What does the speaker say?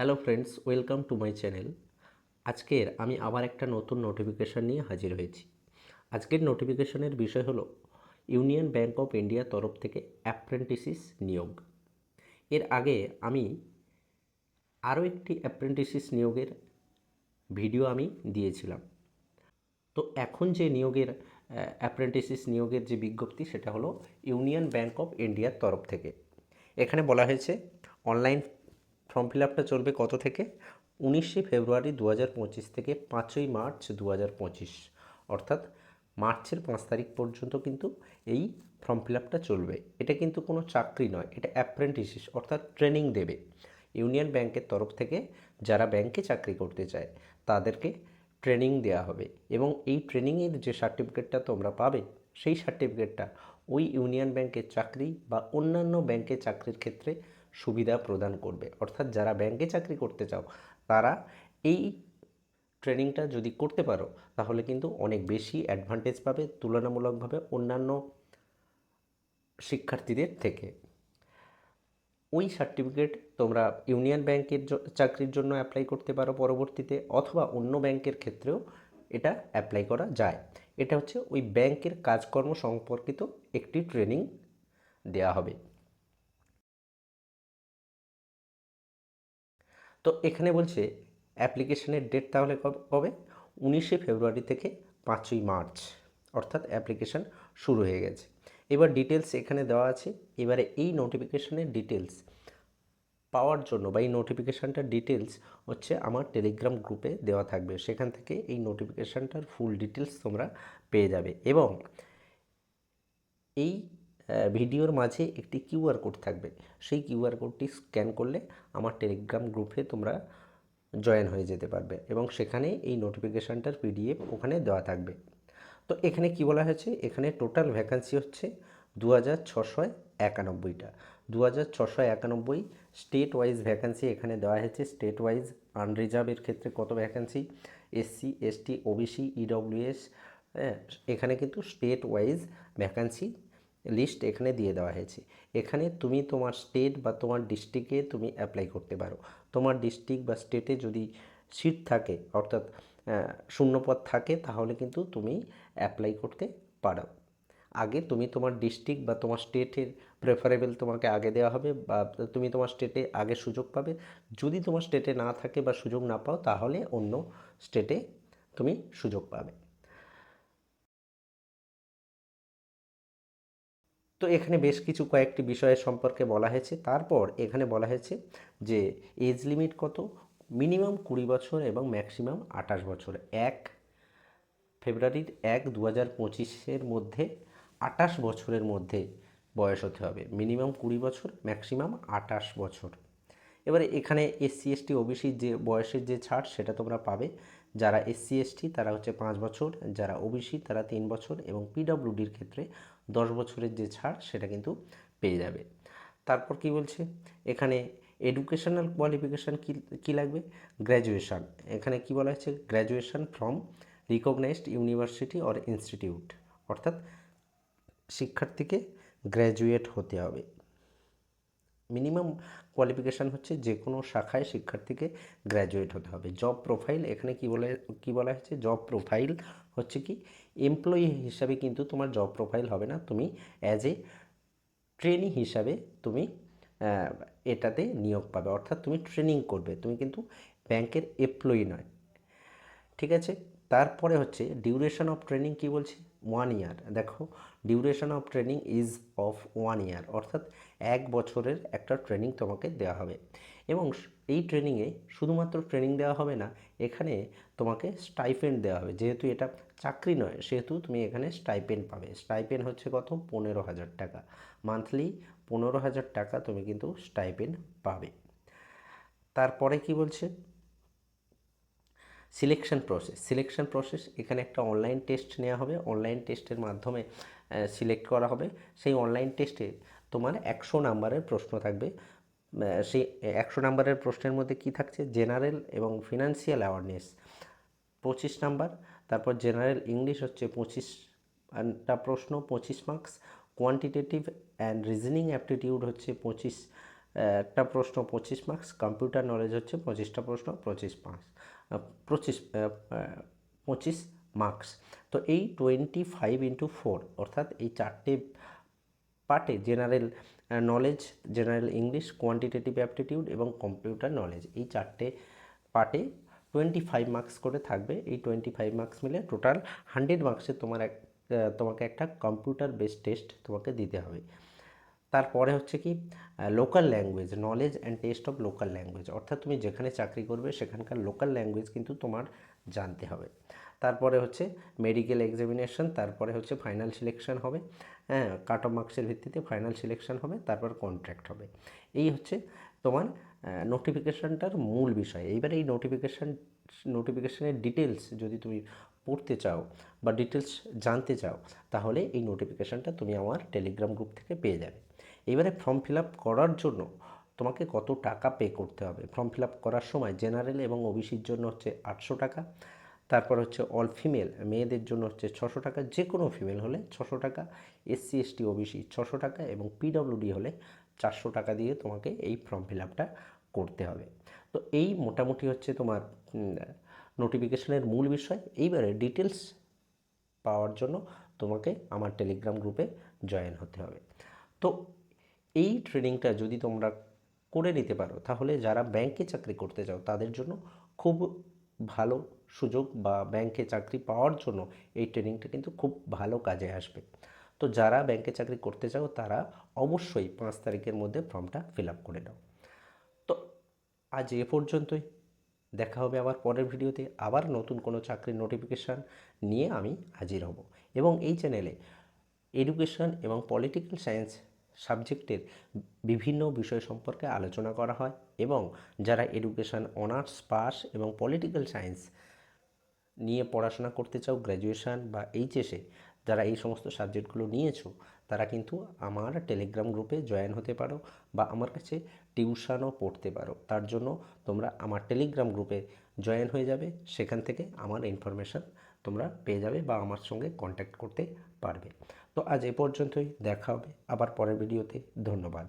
Hello friends, welcome to my channel. আজকের আমি আবার একটা নতুন নোটিফিকেশান নিয়ে হাজির হয়েছি। আজকের নোটিফিকেশনের বিষয় হলো ইউনিয়ন ব্যাংক অফ ইন্ডিয়ার তরফ থেকে অ্যাপ্রেন্টিসিস নিয়োগ। এর আগে আমি আরও একটি অ্যাপ্রেন্টিসিস নিয়োগের ভিডিও আমি দিয়েছিলাম। তো এখন যে নিয়োগের অ্যাপ্রেন্টিসিস নিয়োগের যে বিজ্ঞপ্তি সেটা হলো ইউনিয়ন ব্যাংক অফ ইন্ডিয়ার তরফ থেকে। এখানে বলা হয়েছে অনলাইন ফর্ম ফিল আপটা চলবে কত থেকে? 19শে ফেব্রুয়ারি 2025 থেকে 5ই মার্চ 2025, অর্থাৎ মার্চের 5 তারিখ পর্যন্ত কিন্তু এই ফর্ম ফিল আপটা চলবে। এটা কিন্তু কোনো চাকরি নয়, এটা অ্যাপ্রেন্টিসিস অর্থাৎ ট্রেনিং দেবে ইউনিয়ন ব্যাংকের তরফ থেকে। যারা ব্যাংকে চাকরি করতে চায় তাদেরকে ট্রেনিং দেওয়া হবে এবং এই ট্রেনিংয়ের যে সার্টিফিকেটটা তোমরা পাবে সেই সার্টিফিকেটটা ওই ইউনিয়ন ব্যাংকের চাকরি বা অন্যান্য ব্যাংকে চাকরির ক্ষেত্রে সুবিধা প্রদান করবে। অর্থাৎ যারা ব্যাংকে চাকরি করতে চাও তারা এই ট্রেনিংটা যদি করতে পারো তাহলে কিন্তু অনেক বেশি অ্যাডভান্টেজ পাবে তুলনামূলকভাবে অন্যান্য শিক্ষার্থীদের থেকে। ওই সার্টিফিকেট তোমরা ইউনিয়ন ব্যাংকের চাকরির জন্য অ্যাপ্লাই করতে পারো পরবর্তীতে, অথবা অন্য ব্যাংকের ক্ষেত্রেও এটা অ্যাপ্লাই করা যায়। এটা হচ্ছে ওই ব্যাংকের কাজকর্ম সম্পর্কিত একটি ট্রেনিং দেয়া হবে। তো এখানে বলছে অ্যাপ্লিকেশনের ডেট তাহলে কবে? 19শে ফেব্রুয়ারি থেকে 5ই মার্চ, অর্থাৎ অ্যাপ্লিকেশান শুরু হয়ে গেছে। এবার ডিটেলস এখানে দেওয়া আছে। এবারে এই নোটিফিকেশনের ডিটেলস পাওয়ার জন্য বা এই নোটিফিকেশানটার ডিটেলস হচ্ছে আমার টেলিগ্রাম গ্রুপে দেওয়া থাকবে, সেখান থেকে এই নোটিফিকেশানটার ফুল ডিটেলস তোমরা পেয়ে যাবে। এবং এই ভিডিওর মাঝে একটি কিউআর কোড থাকবে, সেই কিউআর কোডটি স্ক্যান করলে আমার টেলিগ্রাম গ্রুপে তোমরা জয়েন হয়ে যেতে পারবে এবং সেখানে এই নোটিফিকেশানটার পিডিএফ ওখানে দেওয়া থাকবে। তো এখানে কি বলা হয়েছে? এখানে টোটাল ভ্যাকান্সি হচ্ছে 2691টা। 2691 স্টেট ওয়াইজ ভ্যাকান্সি এখানে দেওয়া হয়েছে। স্টেট ওয়াইজ আনরিজার্ভের ক্ষেত্রে কত vacancy, SC ST OBC EWS, এখানে কিন্তু স্টেট ওয়াইজ ভ্যাকান্সি লিস্ট এখানে দিয়ে দেওয়া হয়েছে। এখানে তুমি তোমার স্টেট বা তোমার ডিস্ট্রিক্টে তুমি অ্যাপ্লাই করতে পারো। তোমার ডিস্ট্রিক্ট বা স্টেটে যদি সিট থাকে অর্থাৎ শূন্যপদ থাকে তাহলে কিন্তু তুমি অ্যাপ্লাই করতে পারো। আগে তুমি তোমার ডিস্ট্রিক্ট বা তোমার স্টেটের প্রেফারেবল তোমাকে আগে দেওয়া হবে বা তুমি তোমার স্টেটে আগে সুযোগ পাবে। যদি তোমার স্টেটে না থাকে বা সুযোগ না পাও তাহলে অন্য স্টেটে তুমি সুযোগ পাবে। তো এখানে বেশ কিছু কয়েকটি বিষয়ের সম্পর্কে বলা হয়েছে। তারপর এখানে বলা হয়েছে যে এজ লিমিট কত, মিনিমাম 20 বছর এবং ম্যাক্সিমাম 28 বছর। 1 ফেব্রুয়ারি 1, 2025 মধ্যে 28 বছরের মধ্যে বয়স হতে হবে। মিনিমাম 20 বছর, ম্যাক্সিমাম 28 বছর। এবারে এখানে এসসি এসটি ওবিসির যে বয়সের যে ছাড় সেটা তোমরা পাবে। যারা এসসি এসটি তারা হচ্ছে 5 বছর, যারা ওবিসি তারা 3 বছর এবং পিডব্লিউডির ক্ষেত্রে 10 বছরের যে ছাড় সেটা কিন্তু পেয়ে যাবে। তারপর কি বলছে এখানে এডুকেশনাল কোয়ালিফিকেশান কী লাগবে? গ্র্যাজুয়েশান। এখানে কি বলা হয়েছে? Graduation from recognised university or institute, অর্থাৎ শিক্ষার্থীকে গ্র্যাজুয়েট হতে হবে। মিনিমাম কোয়ালিফিকেশান হচ্ছে যে কোনো শাখায় শিক্ষার্থীকে গ্র্যাজুয়েট হতে হবে। জব প্রোফাইল এখানে কি বলা হয়েছে? জব প্রোফাইল হচ্ছে কি এমপ্লয়ি হিসাবে কিন্তু তোমার জব প্রোফাইল হবে না, তুমি অ্যাজ এ ট্রেনি হিসাবে তুমি এটাতে নিয়োগ পাবে, অর্থাৎ তুমি ট্রেনিং করবে, তুমি কিন্তু ব্যাংকের এমপ্লয়ি নয়। ঠিক আছে। তারপরে হচ্ছে ডিউরেশন অফ ট্রেনিং কি বলছে? 1 ইয়ার। দেখো, duration of training is of 1 ইয়ার, অর্থাৎ 1 বছরের একটা ট্রেনিং তোমাকে দেওয়া হবে। এবং এই ট্রেনিংয়ে শুধুমাত্র ট্রেনিং দেওয়া হবে না, এখানে তোমাকে স্টাইপেন্ড দেওয়া হবে। যেহেতু এটা চাকরি নয় সেহেতু তুমি এখানে স্টাইপেন্ড পাবে। স্টাইপেন্ড হচ্ছে কত? 15,000 টাকা মান্থলি। 15,000 টাকা তুমি কিন্তু স্টাইপেন্ড পাবে। তারপরে কি বলছে? সিলেকশন প্রসেস এখানে একটা অনলাইন টেস্ট নেওয়া হবে। অনলাইন টেস্টের মাধ্যমে সিলেক্ট করা হবে। সেই অনলাইন টেস্টে তোমার 100 নাম্বারের প্রশ্ন থাকবে। সেই 100 নাম্বারের প্রশ্নের মধ্যে কি থাকছে? জেনারেল এবং ফিনান্সিয়াল অ্যাওয়ারনেস 25 নাম্বার। তারপর জেনারেল ইংলিশ হচ্ছে 25টা প্রশ্ন, 25 marks. Quantitative and reasoning aptitude হচ্ছে 25 একটা প্রশ্ন 25 মার্কস, কম্পিউটার নলেজ হচ্ছে 25টা প্রশ্ন 25 মার্কস, 25 মার্কস। তো এই 25 × 4 অর্থাৎ এই 4টে পার্টে general knowledge, general English, quantitative aptitude এবং কম্পিউটার নলেজ, এই 4টে পার্টে 25 মার্কস করে থাকবে। এই 25 মার্কস মিলে টোটাল 100 মার্কসে তোমাকে একটা কম্পিউটার বেসড টেস্ট তোমাকে দিতে হবে। তারপরে হচ্ছে কি local language, knowledge and test of local language, অর্থাৎ তুমি যেখানে চাকরি করবে সেখানকার লোকাল ল্যাঙ্গুয়েজ কিন্তু তোমার জানতে হবে। তারপরে হচ্ছে মেডিকেল এক্সামিনেশন, তারপরে হচ্ছে ফাইনাল সিলেকশন হবে, হ্যাঁ, কাট অফ মার্কসের ভিত্তিতে ফাইনাল সিলেকশন হবে, তারপর কন্ট্রাক্ট হবে। এই হচ্ছে তোমার নোটিফিকেশানটার মূল বিষয়। এইবারে এই নোটিফিকেশানের ডিটেলস যদি তুমি পড়তে চাও বা ডিটেলস জানতে চাও, তাহলে এই নোটিফিকেশানটা তুমি আমার টেলিগ্রাম গ্রুপ থেকে পেয়ে যাবে। এবারে ফর্ম ফিল আপ করার জন্য তোমাকে কত টাকা পে করতে হবে? ফর্ম ফিল আপ করার সময় জেনারেল এবং ওবিসির জন্য হচ্ছে 800 টাকা, তারপর হচ্ছে অল ফিমেল মেয়েদের জন্য হচ্ছে 600 টাকা, যে কোনো ফিমেল হলে 600 টাকা, এসসি এসটি ওবিসি 600 টাকা এবং পিডব্লিউডি হলে 400 টাকা দিয়ে তোমাকে এই ফর্ম ফিল আপটা করতে হবে। তো এই মোটামুটি হচ্ছে তোমার নোটিফিকেশনের মূল বিষয়। এইবারে ডিটেলস পাওয়ার জন্য তোমাকে আমার টেলিগ্রাম গ্রুপে জয়েন হতে হবে। তো এই ট্রেনিংটা যদি তোমরা করে নিতে পারো, তাহলে যারা ব্যাংকে চাকরি করতে চাও তাদের জন্য খুব ভালো সুযোগ, বা ব্যাংকে চাকরি পাওয়ার জন্য এই ট্রেনিংটা কিন্তু খুব ভালো কাজে আসবে। তো যারা ব্যাংকে চাকরি করতে চাও তারা অবশ্যই 5 তারিখের মধ্যে ফর্মটা ফিল আপ করে নাও। তো আজ এ পর্যন্তই, দেখা হবে আবার পরের ভিডিওতে। আবার নতুন কোনো চাকরির নোটিফিকেশান নিয়ে আমি হাজির হব। এবং এই চ্যানেলে এডুকেশন এবং পলিটিক্যাল সায়েন্স সাবজেক্টের বিভিন্ন বিষয় সম্পর্কে আলোচনা করা হয়, এবং যারা এডুকেশন অনার্স পাস এবং পলিটিক্যাল সায়েন্স নিয়ে পড়াশোনা করতে চাও গ্র্যাজুয়েশন বা এইচএসে, যারা এই সমস্ত সাবজেক্টগুলো নিয়েছো তারা কিন্তু আমার টেলিগ্রাম গ্রুপে জয়েন হতে পারো বা আমার কাছে টিউশনও পড়তে পারো। তার জন্য তোমরা আমার টেলিগ্রাম গ্রুপে জয়েন হয়ে যাবে, সেখান থেকে আমার ইনফরমেশান তোমরা পেয়ে যাবে বা আমার সঙ্গে কন্ট্যাক্ট করতে পারবে। তো আজ এ পর্যন্তই, দেখা হবে আবার পরের ভিডিওতে। ধন্যবাদ।